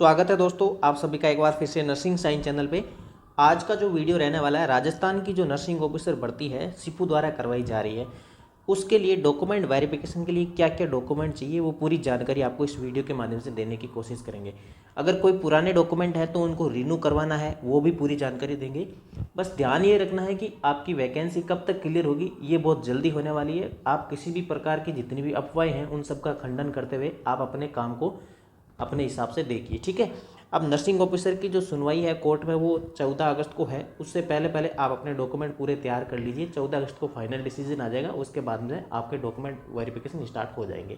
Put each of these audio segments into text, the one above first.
स्वागत है दोस्तों, आप सभी का एक बार फिर से नर्सिंग साइंस चैनल पे। आज का जो वीडियो रहने वाला है, राजस्थान की जो नर्सिंग ऑफिसर भर्ती है सीपू द्वारा करवाई जा रही है, उसके लिए डॉक्यूमेंट वेरिफिकेशन के लिए क्या क्या डॉक्यूमेंट चाहिए वो पूरी जानकारी आपको इस वीडियो के माध्यम से देने की कोशिश करेंगे। अगर कोई पुराने डॉक्यूमेंट है तो उनको रिन्यू करवाना है, वो भी पूरी जानकारी देंगे। बस ध्यान ये रखना है कि आपकी वैकेंसी कब तक क्लियर होगी, ये बहुत जल्दी होने वाली है। आप किसी भी प्रकार की जितनी भी अफवाहें हैं उन सब का खंडन करते हुए आप अपने काम को अपने हिसाब से देखिए, ठीक है। अब नर्सिंग ऑफिसर की जो सुनवाई है कोर्ट में वो 14 अगस्त को है। उससे पहले पहले आप अपने डॉक्यूमेंट पूरे तैयार कर लीजिए। 14 अगस्त को फाइनल डिसीजन आ जाएगा, उसके बाद में आपके डॉक्यूमेंट वेरिफिकेशन स्टार्ट हो जाएंगे।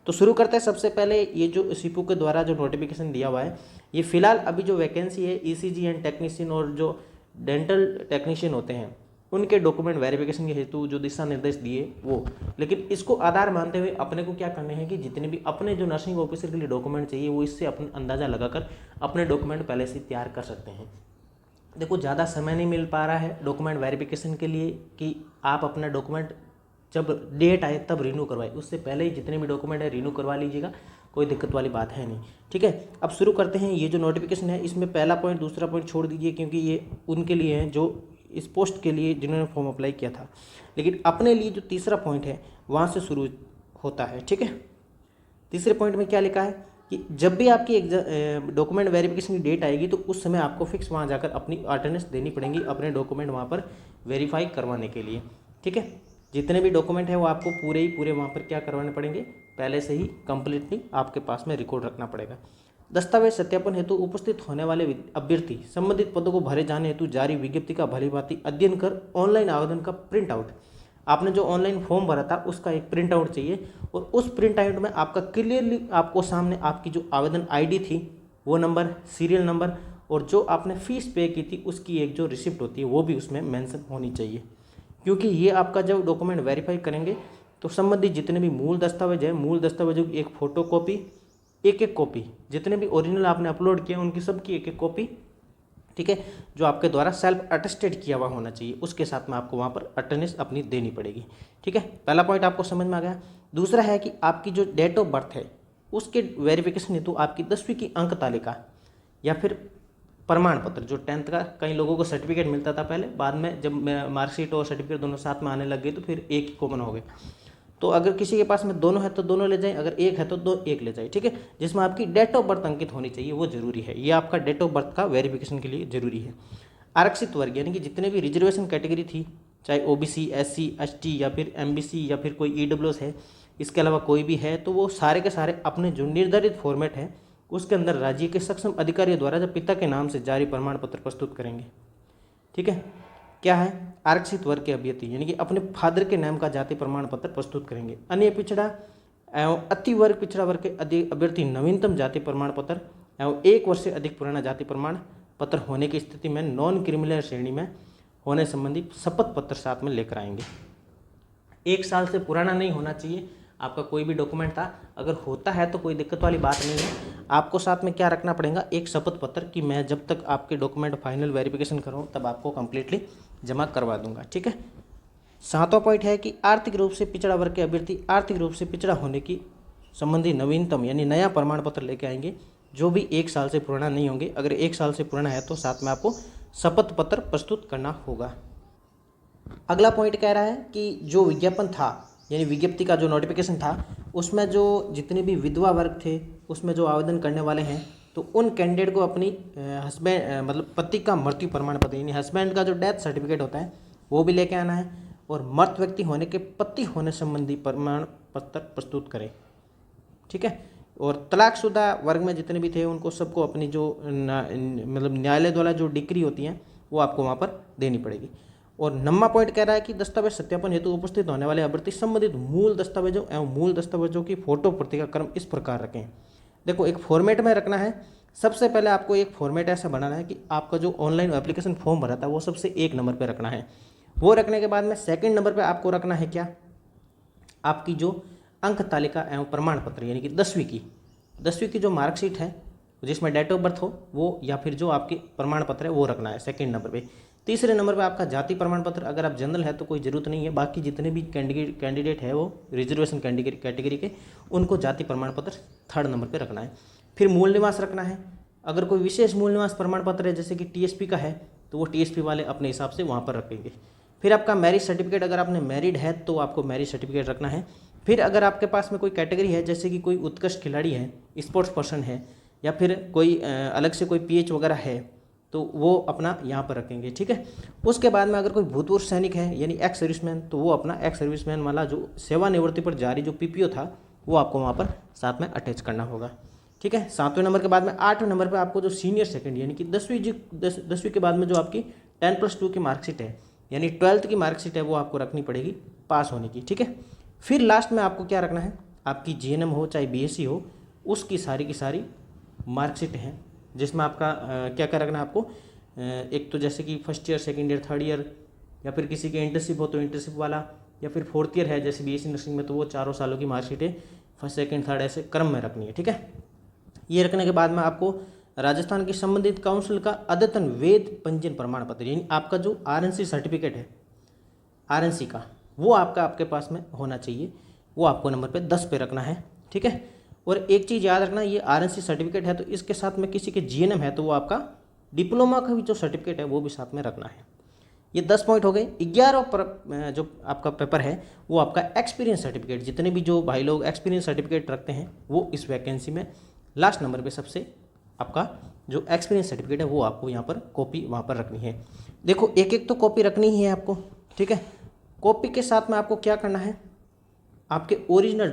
तो शुरू करते हैं। सबसे पहले ये जो सीपू के द्वारा जो नोटिफिकेशन दिया हुआ है, ये फिलहाल अभी जो वैकेंसी है ईसीजी एंड टेक्नीशियन और जो डेंटल टेक्नीशियन होते हैं उनके डॉक्यूमेंट वेरिफिकेशन के हेतु जो दिशा निर्देश दिए वो, लेकिन इसको आधार मानते हुए अपने को क्या करने हैं कि जितने भी अपने जो नर्सिंग ऑफिसर के लिए डॉक्यूमेंट चाहिए वो इससे अपने अंदाज़ा लगाकर अपने डॉक्यूमेंट पहले से तैयार कर सकते हैं। देखो, ज़्यादा समय नहीं मिल पा रहा है डॉक्यूमेंट वेरिफिकेशन के लिए कि आप अपना डॉक्यूमेंट जब डेट आए तब रिन्यू करवाए, उससे पहले ही जितने भी डॉक्यूमेंट है रिन्यू करवा लीजिएगा, कोई दिक्कत वाली बात है नहीं, ठीक है। अब शुरू करते हैं। ये जो नोटिफिकेशन है इसमें पहला पॉइंट दूसरा पॉइंट छोड़ दीजिए, क्योंकि ये उनके लिए है जो इस पोस्ट के लिए जिन्होंने फॉर्म अप्लाई किया था, लेकिन अपने लिए जो तीसरा पॉइंट है वहाँ से शुरू होता है, ठीक है। तीसरे पॉइंट में क्या लिखा है कि जब भी आपकी डॉक्यूमेंट वेरिफिकेशन की डेट आएगी तो उस समय आपको फिक्स वहाँ जाकर अपनी अटेंडेंस देनी पड़ेगी अपने डॉक्यूमेंट वहाँ पर वेरीफाई करवाने के लिए, ठीक है। जितने भी डॉक्यूमेंट है वो आपको पूरे ही पूरे वहाँ पर क्या करवाने पड़ेंगे, पहले से ही कंप्लीटली आपके पास में रिकॉर्ड रखना पड़ेगा। दस्तावेज सत्यापन हेतु उपस्थित होने वाले अभ्यर्थी संबंधित पदों को भरे जाने हेतु जारी विज्ञप्ति का भलीभांति अध्ययन कर ऑनलाइन आवेदन का प्रिंट आउट, आपने जो ऑनलाइन फॉर्म भरा था उसका एक प्रिंट आउट चाहिए, और उस प्रिंट आउट में आपका क्लियरली आपको सामने आपकी जो आवेदन आईडी थी वो नंबर, सीरियल नंबर और जो आपने फीस पे की थी उसकी एक जो रिसिप्ट होती है वो भी उसमें मेंशन होनी चाहिए। क्योंकि ये आपका जब डॉक्यूमेंट वेरीफाई करेंगे तो संबंधित जितने भी मूल दस्तावेज है, मूल दस्तावेजों की एक फ़ोटो कॉपी, एक एक कॉपी, जितने भी ओरिजिनल आपने अपलोड किए उनकी सबकी एक एक कॉपी, ठीक है, जो आपके द्वारा सेल्फ अटेस्टेड किया हुआ होना चाहिए, उसके साथ में आपको वहाँ पर अटेंडेंस अपनी देनी पड़ेगी, ठीक है। पहला पॉइंट आपको समझ में आ गया। दूसरा है कि आपकी जो डेट ऑफ बर्थ है उसके वेरिफिकेशन हेतु आपकी 10वीं की अंक तालिका या फिर प्रमाण पत्र, जो 10th का कई लोगों को सर्टिफिकेट मिलता था पहले, बाद में जब मार्कशीट और सर्टिफिकेट दोनों साथ में आने लग गए तो फिर एक ही कॉमन हो गया। तो अगर किसी के पास में दोनों है तो दोनों ले जाएं, अगर एक है तो दो एक ले जाए, ठीक है। जिसमें आपकी डेट ऑफ बर्थ अंकित होनी चाहिए, वो जरूरी है। ये आपका डेट ऑफ बर्थ का वेरिफिकेशन के लिए जरूरी है। आरक्षित वर्ग यानी कि जितने भी रिजर्वेशन कैटेगरी थी, चाहे ओबीसी, एससी, एसटी या फिर एमबीसी या फिर कोई ईडब्ल्यूएस है, इसके अलावा कोई भी है, तो वो सारे के सारे अपने जो निर्धारित फॉर्मेट है उसके अंदर राज्य के सक्षम अधिकारियों द्वारा जब पिता के नाम से जारी प्रमाण पत्र प्रस्तुत करेंगे, ठीक है। क्या है, आरक्षित वर्ग के अभ्यर्थी यानी कि अपने फादर के नाम का जाति प्रमाण पत्र प्रस्तुत करेंगे। अन्य पिछड़ा एवं अति वर्ग पिछड़ा वर्ग के अभ्यर्थी नवीनतम जाति प्रमाण पत्र एवं 1 वर्ष से अधिक पुराना जाति प्रमाण पत्र होने की स्थिति में नॉन क्रिमिनल श्रेणी में होने संबंधी शपथ पत्र साथ में लेकर आएंगे। 1 साल से पुराना नहीं होना चाहिए आपका कोई भी डॉक्यूमेंट था, अगर होता है तो कोई दिक्कत वाली बात नहीं है। आपको साथ में क्या रखना पड़ेगा, एक शपथ पत्र कि मैं जब तक आपके डॉक्यूमेंट फाइनल वेरिफिकेशन करूँ तब आपको कंप्लीटली जमा करवा दूंगा, ठीक है। 7वां पॉइंट है कि आर्थिक रूप से पिछड़ा वर्ग के अभ्यर्थी आर्थिक रूप से पिछड़ा होने की संबंधी नवीनतम यानी नया प्रमाण पत्र लेके आएंगे, जो भी 1 साल से पुराना नहीं होंगे। अगर 1 साल से पुराना है तो साथ में आपको शपथ पत्र प्रस्तुत करना होगा। अगला पॉइंट कह रहा है कि जो विज्ञापन था यानी विज्ञप्ति का जो नोटिफिकेशन था उसमें जो जितने भी विधवा वर्ग थे उसमें जो आवेदन करने वाले हैं तो उन कैंडिडेट को अपनी हस्बैंड मतलब पति का मृत्यु प्रमाण पत्र यानी हस्बैंड का जो डेथ सर्टिफिकेट होता है वो भी लेके आना है, और मृत व्यक्ति होने के पति होने संबंधी प्रमाण पत्र प्रस्तुत करें, ठीक है। और तलाकशुदा वर्ग में जितने भी थे उनको सबको अपनी जो मतलब न्यायालय द्वारा जो डिक्री होती हैं वो आपको वहाँ पर देनी पड़ेगी। और 9वां पॉइंट कह रहा है कि दस्तावेज सत्यापन हेतु उपस्थित होने वाले अभ्यर्थी संबंधित मूल दस्तावेजों एवं मूल दस्तावेजों की फोटो प्रति का क्रम इस प्रकार रखें। देखो, एक फॉर्मेट में रखना है। सबसे पहले आपको एक फॉर्मेट ऐसा बनाना है कि आपका जो ऑनलाइन एप्लीकेशन फॉर्म भरा था वो सबसे 1 नंबर पर रखना है। वो रखने के बाद में 2nd नंबर पर आपको रखना है क्या, आपकी जो अंक तालिका एवं प्रमाण पत्र यानी कि 10वीं की जो मार्कशीट है जिसमें डेट ऑफ बर्थ हो वो, या फिर जो आपके प्रमाण पत्र है वो रखना है 2nd नंबर पे। तीसरे नंबर पे आपका जाति प्रमाण पत्र, अगर आप जनरल है तो कोई ज़रूरत नहीं है, बाकी जितने भी कैंडिडेट है वो रिजर्वेशन कैटेगरी के उनको जाति प्रमाण पत्र 3rd नंबर पे रखना है। फिर मूल निवास रखना है। अगर कोई विशेष मूल निवास प्रमाण पत्र है जैसे कि टीएसपी का है तो वो टीएसपी वाले अपने हिसाब से वहाँ पर रखेंगे। फिर आपका मैरिज सर्टिफिकेट, अगर आपने मैरिड है तो आपको मैरिज सर्टिफिकेट रखना है। फिर अगर आपके पास में कोई कैटेगरी है जैसे कि कोई उत्कृष्ट खिलाड़ी है, स्पोर्ट्स पर्सन है, या फिर कोई अलग से कोई पीएच वगैरह है तो वो अपना यहाँ पर रखेंगे, ठीक है। उसके बाद में अगर कोई भूतपूर्व सैनिक है यानी एक्स सर्विसमैन तो वो अपना एक्स सर्विसमैन वाला जो सेवानिवृत्ति पर जारी जो पीपीओ था वो आपको वहाँ पर साथ में अटैच करना होगा, ठीक है। 7वें नंबर के बाद में 8वें नंबर पे आपको जो सीनियर सेकंड यानी कि 10वीं के बाद में जो आपकी 10+2 की मार्कशीट है यानी 12th की मार्कशीट है वो आपको रखनी पड़ेगी पास होने की, ठीक है। फिर लास्ट में आपको क्या रखना है, आपकी जीएनएम हो चाहे बीएससी हो उसकी सारी की सारी मार्कशीट हैं जिसमें आपका क्या क्या रखना है आपको, एक तो जैसे कि first year, second year, third year, या फिर किसी के इंटर्नशिप हो तो इंटर्नशिप वाला, या फिर फोर्थ ईयर है जैसे बीएससी नर्सिंग में तो वो 4 सालों की मार्कशीटें फर्स्ट सेकंड थर्ड ऐसे क्रम में रखनी है, ठीक है। ये रखने के बाद में आपको राजस्थान की संबंधित काउंसिल का अद्यतन वेद पंजीयन प्रमाण पत्र यानी आपका जो आरएनसी सर्टिफिकेट है आरएनसी का वो आपके पास में होना चाहिए, वो आपको नंबर पे 10 पे रखना है, ठीक है। और एक चीज़ याद रखना, ये आरएनसी सर्टिफिकेट है तो इसके साथ में किसी के जीएनएम है तो वो आपका डिप्लोमा का भी जो सर्टिफिकेट है वो भी साथ में रखना है। ये 10 पॉइंट हो गए। 11 जो आपका पेपर है वो आपका एक्सपीरियंस सर्टिफिकेट, जितने भी जो भाई लोग एक्सपीरियंस सर्टिफिकेट रखते हैं वो इस वैकेंसी में लास्ट नंबर पे सबसे आपका जो एक्सपीरियंस सर्टिफिकेट है वो आपको यहाँ पर कॉपी वहाँ पर रखनी है। देखो एक एक तो कॉपी रखनी ही है आपको, ठीक है। कॉपी के साथ में आपको क्या करना है, आपके ओरिजिनल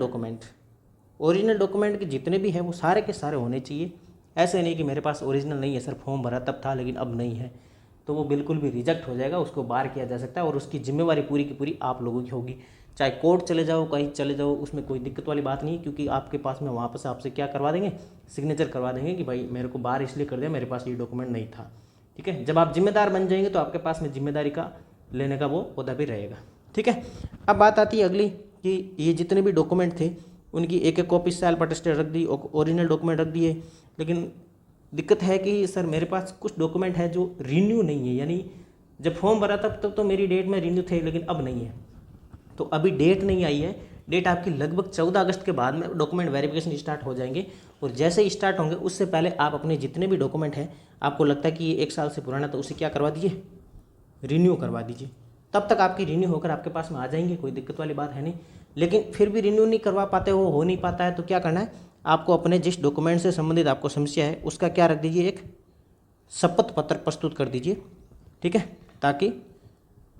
डॉक्यूमेंट के जितने भी हैं वो सारे के सारे होने चाहिए। ऐसे नहीं कि मेरे पास ओरिजिनल नहीं है सर, फॉर्म भरा तब था लेकिन अब नहीं है, तो वो बिल्कुल भी रिजेक्ट हो जाएगा, उसको बार किया जा सकता है और उसकी जिम्मेवारी पूरी की पूरी आप लोगों की होगी। चाहे कोर्ट चले जाओ, कहीं चले जाओ, उसमें कोई दिक्कत वाली बात नहीं, क्योंकि आपके पास में वापस आपसे क्या करवा देंगे, सिग्नेचर करवा देंगे कि भाई मेरे को बार इसलिए कर दिया, मेरे पास ये डॉक्यूमेंट नहीं था, ठीक है। जब आप जिम्मेदार बन जाएंगे तो आपके पास में जिम्मेदारी का लेने का वो ओहदा भी रहेगा, ठीक है। अब बात आती है अगली कि ये जितने भी डॉक्यूमेंट थे उनकी एक एक कॉपी सेल्फ अटेस्टेड रख दी, ओरिजिनल डॉक्यूमेंट रख दिए, लेकिन दिक्कत है कि सर मेरे पास कुछ डॉक्यूमेंट है जो रिन्यू नहीं है, यानी जब फॉर्म भरा तब तो मेरी डेट में रिन्यू थे लेकिन अब नहीं है, तो अभी डेट नहीं आई है। डेट आपकी लगभग 14 अगस्त के बाद में डॉक्यूमेंट वेरिफिकेशन स्टार्ट हो जाएंगे, और जैसे ही स्टार्ट होंगे उससे पहले आप अपने जितने भी डॉक्यूमेंट हैं आपको लगता है कि ये 1 साल से पुराना तो उसे क्या करवा दीजिए, रिन्यू करवा दीजिए। तब तक आपकी रिन्यू होकर आपके पास में आ जाएंगे, कोई दिक्कत वाली बात है नहीं। लेकिन फिर भी रिन्यू नहीं करवा पाते हो नहीं पाता है तो क्या करना है, आपको अपने जिस डॉक्यूमेंट से संबंधित आपको समस्या है उसका क्या रख दीजिए, एक शपथ पत्र प्रस्तुत कर दीजिए, ठीक है, ताकि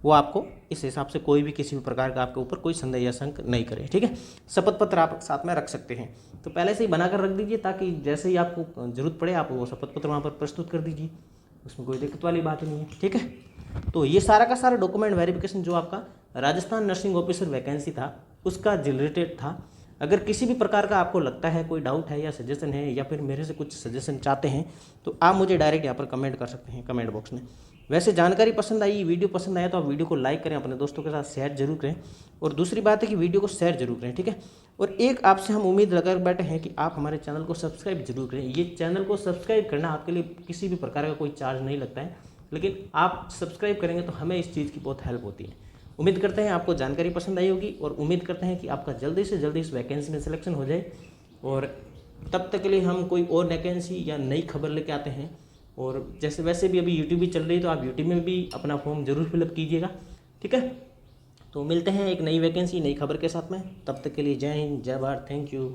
वो आपको इस हिसाब से कोई भी किसी भी प्रकार का आपके ऊपर कोई संदेह या शंक नहीं करे, ठीक है। शपथ पत्र आप साथ में रख सकते हैं, तो पहले से ही बनाकर रख दीजिए ताकि जैसे ही आपको जरूरत पड़े आप वो शपथ पत्र वहाँ पर प्रस्तुत कर दीजिए, उसमें कोई दिक्कत वाली बात नहीं है, ठीक है। तो ये सारा का सारा डॉक्यूमेंट वेरिफिकेशन जो आपका राजस्थान नर्सिंग ऑफिसर वैकेंसी था उसका रिलेटेड था। अगर किसी भी प्रकार का आपको लगता है, कोई डाउट है या सजेशन है, या फिर मेरे से कुछ सजेशन चाहते हैं तो आप मुझे डायरेक्ट यहाँ पर कमेंट कर सकते हैं कमेंट बॉक्स में। वैसे जानकारी पसंद आई, वीडियो पसंद आया तो आप वीडियो को लाइक करें, अपने दोस्तों के साथ शेयर जरूर करें, और दूसरी बात है कि वीडियो को शेयर जरूर करें, ठीक है। और एक आपसे हम उम्मीद लगा बैठे हैं कि आप हमारे चैनल को सब्सक्राइब जरूर करें। ये चैनल को सब्सक्राइब करना आपके लिए किसी भी प्रकार का कोई चार्ज नहीं लगता है, लेकिन आप सब्सक्राइब करेंगे तो हमें इस चीज़ की बहुत हेल्प होती है। उम्मीद करते हैं आपको जानकारी पसंद आई होगी, और उम्मीद करते हैं कि आपका जल्दी से जल्दी इस वैकेंसी में सिलेक्शन हो जाए, और तब तक के लिए हम कोई और वैकेंसी या नई खबर लेके आते हैं। और जैसे वैसे भी अभी यूट्यूब भी चल रही है तो आप यूट्यूब में भी अपना फॉर्म जरूर फिलअप कीजिएगा, ठीक है। तो मिलते हैं एक नई वैकेंसी नई खबर के साथ में, तब तक के लिए जय हिंद जय भारत, थैंक यू।